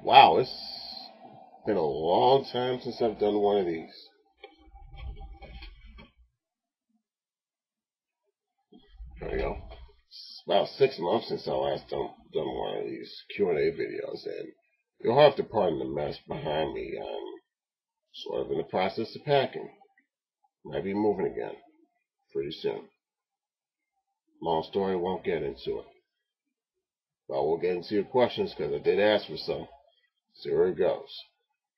Wow, it's been a long time since I've done one of these. There we go. It's about 6 months since I last done one of these Q&A videos, and you'll have to pardon the mess behind me. I'm sort of in the process of packing. Might be moving again pretty soon. Long story, won't get into it. But we'll get into your questions because I did ask for some. So here it goes.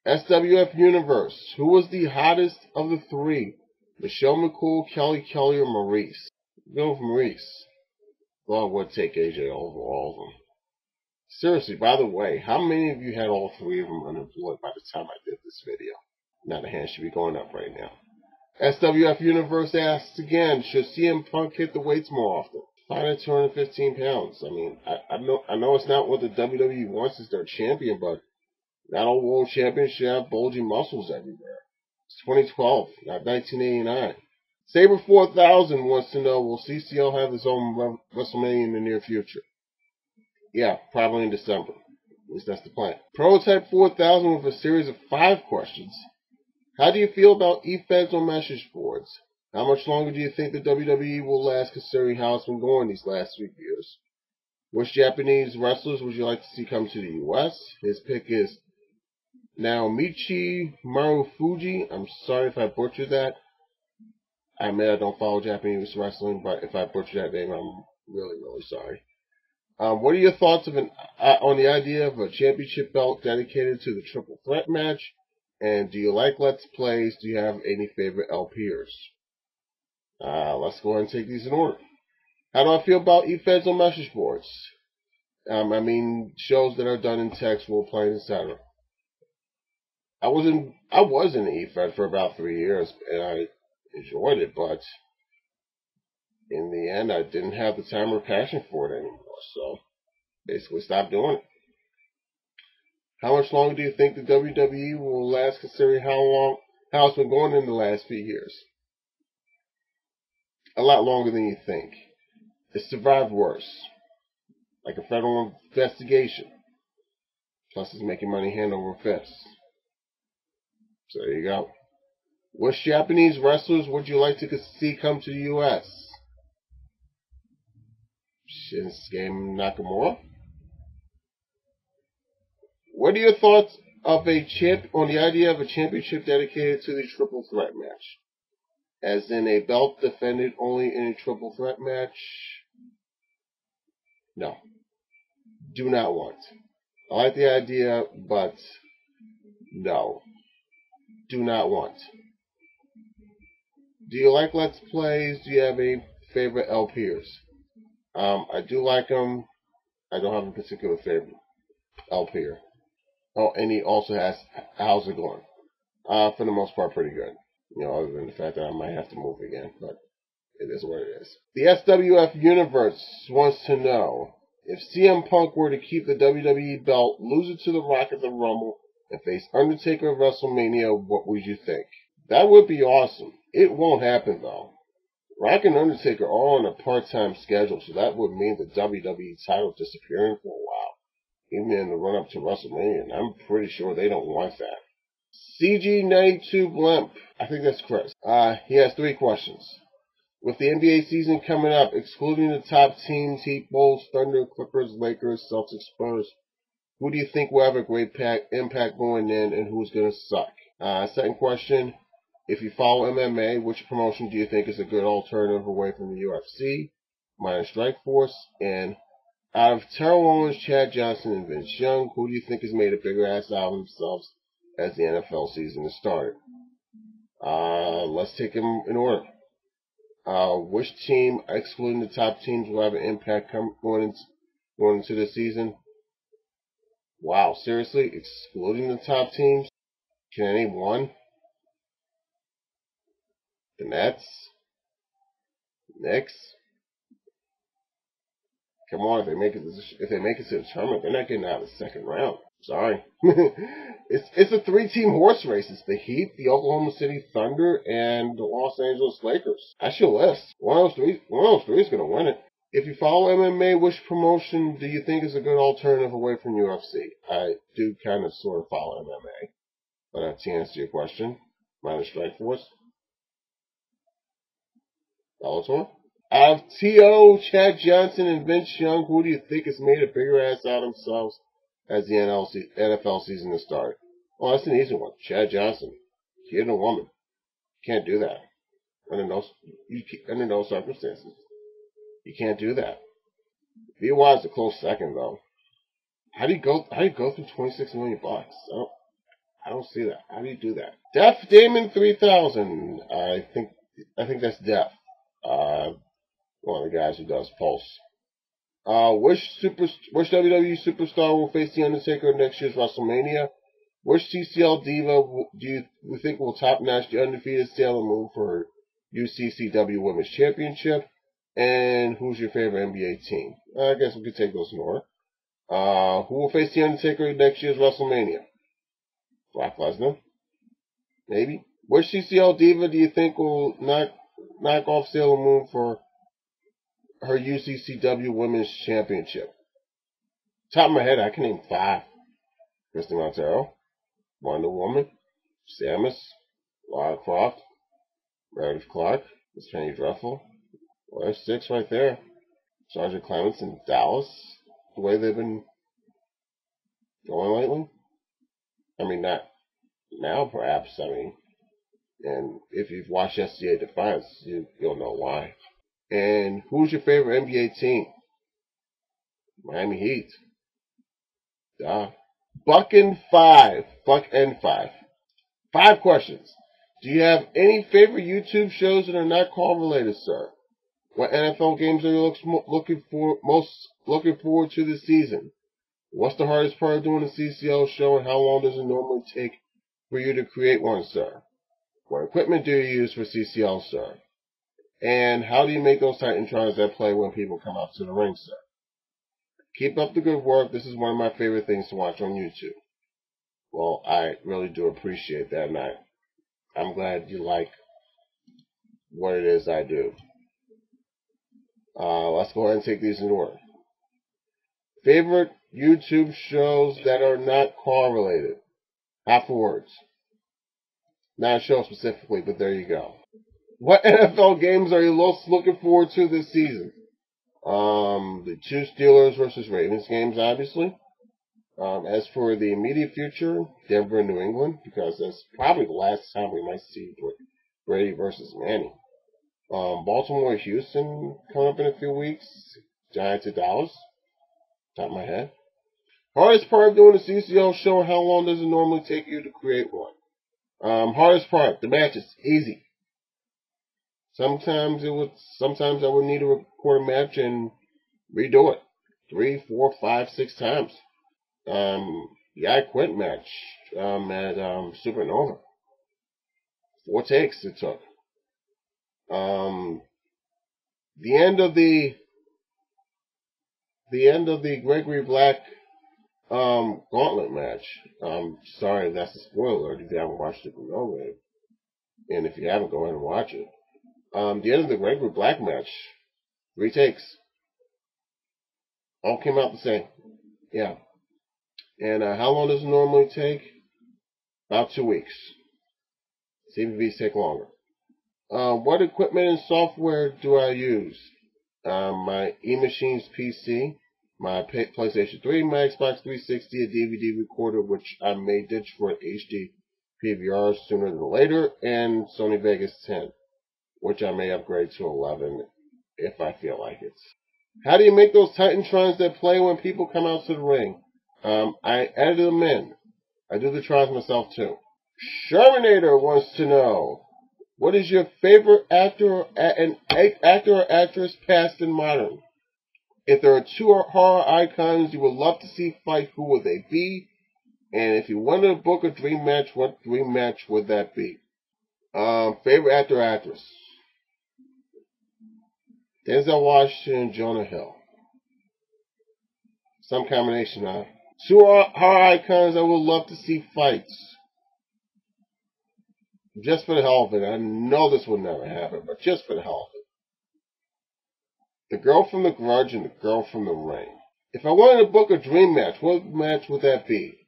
SWF Universe. Who was the hottest of the three? Michelle McCool, Kelly Kelly, or Maurice? Go with Maurice. Well, I would take AJ over all of them. Seriously, by the way, how many of you had all three of them unemployed by the time I did this video? Now the hand should be going up right now. SWF Universe asks again, should CM Punk hit the weights more often? Fine at 215 pounds. I mean, I know it's not what the WWE wants as their champion, but not all world champions should have bulging muscles everywhere. It's 2012, not 1989. Saber 4000 wants to know, will CCL have his own WrestleMania in the near future? Yeah, probably in December. At least that's the plan. Prototype 4000 with a series of 5 questions. How do you feel about e-feds on message boards? How much longer do you think the WWE will last considering how it's been going these last 3 years? Which Japanese wrestlers would you like to see come to the US? His pick is Naomichi Marufuji. I'm sorry if I butchered that. I admit I don't follow Japanese wrestling, but if I butchered that name, I'm really, really sorry. What are your thoughts on the idea of a championship belt dedicated to the triple threat match? And do you like Let's Plays? Do you have any favorite LPers? Let's go ahead and take these in order. How do I feel about e-feds on message boards? I mean, shows that are done in text, role playing, etc. I was in e-fed for about 3 years, and I enjoyed it, but in the end, I didn't have the time or passion for it anymore, so basically stopped doing it. How much longer do you think the WWE will last, considering how it's been going in the last few years? A lot longer than you think. It's survived worse, like a federal investigation. Plus, it's making money hand over fist. So there you go. Which Japanese wrestlers would you like to see come to the U.S.? Shinsuke Nakamura. What are your thoughts of on the idea of a championship dedicated to the triple threat match? As in a belt defended only in a triple threat match? No. Do not want. I like the idea, but no. Do not want. Do you like Let's Plays? Do you have any favorite LPers? I do like them. I don't have a particular favorite LPer. Oh, and he also has how's it going? For the most part, pretty good. Other than the fact that I might have to move again, but it is what it is. The SWF Universe wants to know, if CM Punk were to keep the WWE belt, lose it to The Rock at the Rumble, and face Undertaker at WrestleMania, what would you think? That would be awesome. It won't happen, though. Rock and Undertaker are on a part-time schedule, so that would mean the WWE title disappearing for a while, even in the run-up to WrestleMania, and I'm pretty sure they don't want that. CG92 Blimp, I think that's correct. He has 3 questions. With the NBA season coming up, excluding the top teams, Heat, Bulls, Thunder, Clippers, Lakers, Celtics, Spurs, who do you think will have a great impact going in, and who's going to suck? Second question, if you follow MMA, which promotion do you think is a good alternative away from the UFC, minus Strikeforce? And out of Terrell Owens, Chad Johnson, and Vince Young, who do you think has made a bigger ass out of themselves as the NFL season has started? Let's take them in order. Which team, excluding the top teams, will have an impact going into the season? Wow, seriously? Excluding the top teams? Can I name one? The Nets? Knicks? Come on, if they make it to the tournament, they're not getting out of the second round. Sorry. It's a 3-team horse race. It's the Heat, the Oklahoma City Thunder, and the Los Angeles Lakers. That's your list. One of those three is going to win it. If you follow MMA, which promotion do you think is a good alternative away from UFC? I do kind of sort of follow MMA, but to answer your question, minus Strikeforce, Bellator. Out of T.O., Chad Johnson, and Vince Young, who do you think has made a bigger ass out of themselves as the NFL season has started? Well, that's an easy one. Chad Johnson. Hitting a woman. Can't do that. Under no circumstances. You can't do that. VY is a close second, though. How do you go through 26 million bucks? I don't see that. How do you do that? Def Damon 3000. I think that's Def. One of the guys who does Pulse. Which WWE superstar will face the Undertaker at next year's WrestleMania? Which CCL diva do you think will top-notch the undefeated Sailor Moon for UCCW Women's Championship? And who's your favorite NBA team? I guess we could take those in order. Who will face the Undertaker at next year's WrestleMania? Brock Lesnar? Maybe. Which CCL diva do you think will knock off Sailor Moon for her UCCW Women's Championship? Top of my head, I can name 5. Christy Montero, Wonder Woman, Samus, Lara Croft, Meredith Clark, Miss Penny Dreadful. Well, there's 6 right there. Sergeant Clements in Dallas, the way they've been going lately. I mean, not now, perhaps. I mean, and if you've watched SCA Defiance, you'll know why. And who's your favorite NBA team? Miami Heat. Duh. Buck and 5. 5 questions. Do you have any favorite YouTube shows that are not call related, sir? What NFL games are you most looking forward to this season? What's the hardest part of doing a CCL show, and how long does it normally take for you to create one, sir? What equipment do you use for CCL, sir? And how do you make those Titantrons that play when people come out to the ring, sir? Keep up the good work. This is one of my favorite things to watch on YouTube. Well, I really do appreciate that, and I'm glad you like what it is I do. Let's go ahead and take these in order. Favorite YouTube shows that are not car related. Half the words. Not a show specifically, but there you go. What NFL games are you most looking forward to this season? The 2 Steelers versus Ravens games, obviously. As for the immediate future, Denver and New England, because that's probably the last time we might see Brady versus Manning. Baltimore, Houston, coming up in a few weeks. Giants at Dallas. Top of my head. Hardest part of doing a CCL show, how long does it normally take you to create one? Hardest part, the matches, easy. Sometimes I would need to record a match and redo it 3, 4, 5, 6 times. Yeah, I quit match at Supernova. 4 takes it took. The end of the Gregory Black gauntlet match. Sorry, that's a spoiler if you haven't watched Supernova. And if you haven't, go ahead and watch it. The end of the Gregory Black match, 3 takes. All came out the same. Yeah. And how long does it normally take? About 2 weeks. CVVs take longer. What equipment and software do I use? My eMachines PC, my PlayStation 3, my Xbox 360, a DVD recorder, which I may ditch for an HD PVR sooner than later, and Sony Vegas 10, which I may upgrade to 11 if I feel like it. How do you make those Titantrons that play when people come out to the ring? I edit them in. I do the trons myself too. Shermanator wants to know, what is your favorite actor or actress, past and modern? If there are 2 horror icons you would love to see fight, who would they be? And if you wanted to book a dream match, what dream match would that be? Favorite actor or actress? Denzel Washington, Jonah Hill. Some combination of 2 horror icons I would love to see fights. Just for the hell of it. I know this will never happen, but just for the hell of it. The Girl from the Grudge and the Girl from the Ring. If I wanted to book a dream match, what match would that be?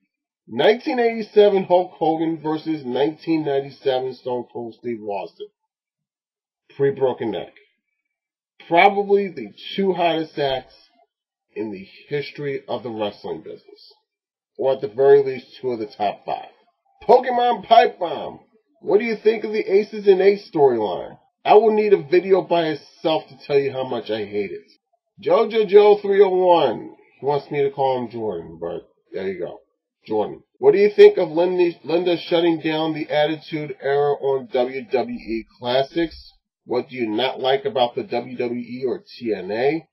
1987 Hulk Hogan versus 1997 Stone Cold Steve Austin. Pre-broken neck. Probably the two hottest acts in the history of the wrestling business. Or at the very least, two of the top 5. Pokemon Pipe Bomb. What do you think of the Aces and Eights storyline? I will need a video by itself to tell you how much I hate it. Jojo Joe 301. He wants me to call him Jordan, but there you go. Jordan. What do you think of Linda shutting down the Attitude Era on WWE Classics? What do you not like about the WWE or TNA?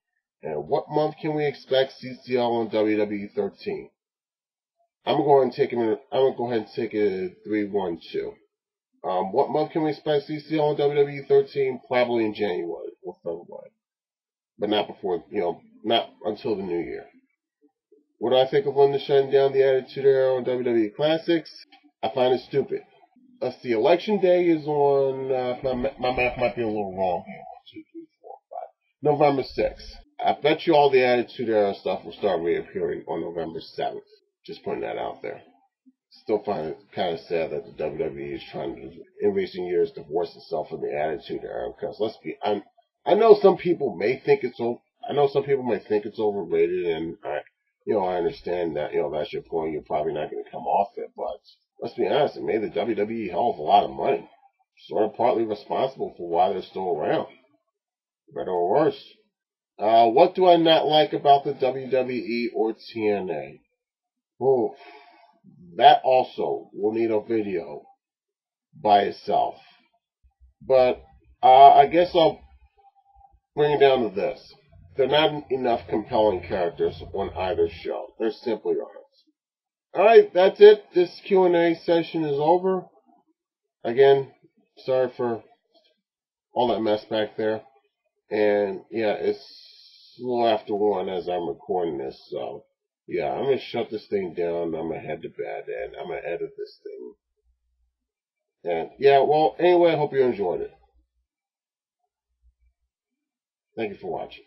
And what month can we expect CCL on WWE 13? I'm going to go ahead and take it 3-1-2. What month can we expect CCL on WWE 13? Probably in January or February. But not before, not until the new year. What do I think of Linda shutting down the Attitude Era on WWE Classics? I find it stupid. Let's see, Election Day is on, my math might be a little wrong here. 1, 2, 3, 4, 5. November 6th. I bet you all the Attitude Era stuff will start reappearing on November 7th. Just putting that out there. Still find it kind of sad that the WWE is trying to, in recent years, divorce itself from the Attitude Era. Because I know some people may think it's overrated, and I understand that, that's your point. You're probably not going to come off it, but let's be honest, it made the WWE a hell of a lot of money. Sort of partly responsible for why they're still around. Better or worse. What do I not like about the WWE or TNA? Oh, that also will need a video by itself. But I guess I'll bring it down to this. There are not enough compelling characters on either show. There simply aren't. Alright, that's it. This Q&A session is over. Again, sorry for all that mess back there. And yeah, it's a little after 1 as I'm recording this, so yeah, I'm going to shut this thing down. I'm going to head to bed, and I'm going to edit this thing. And yeah, well, anyway, I hope you enjoyed it. Thank you for watching.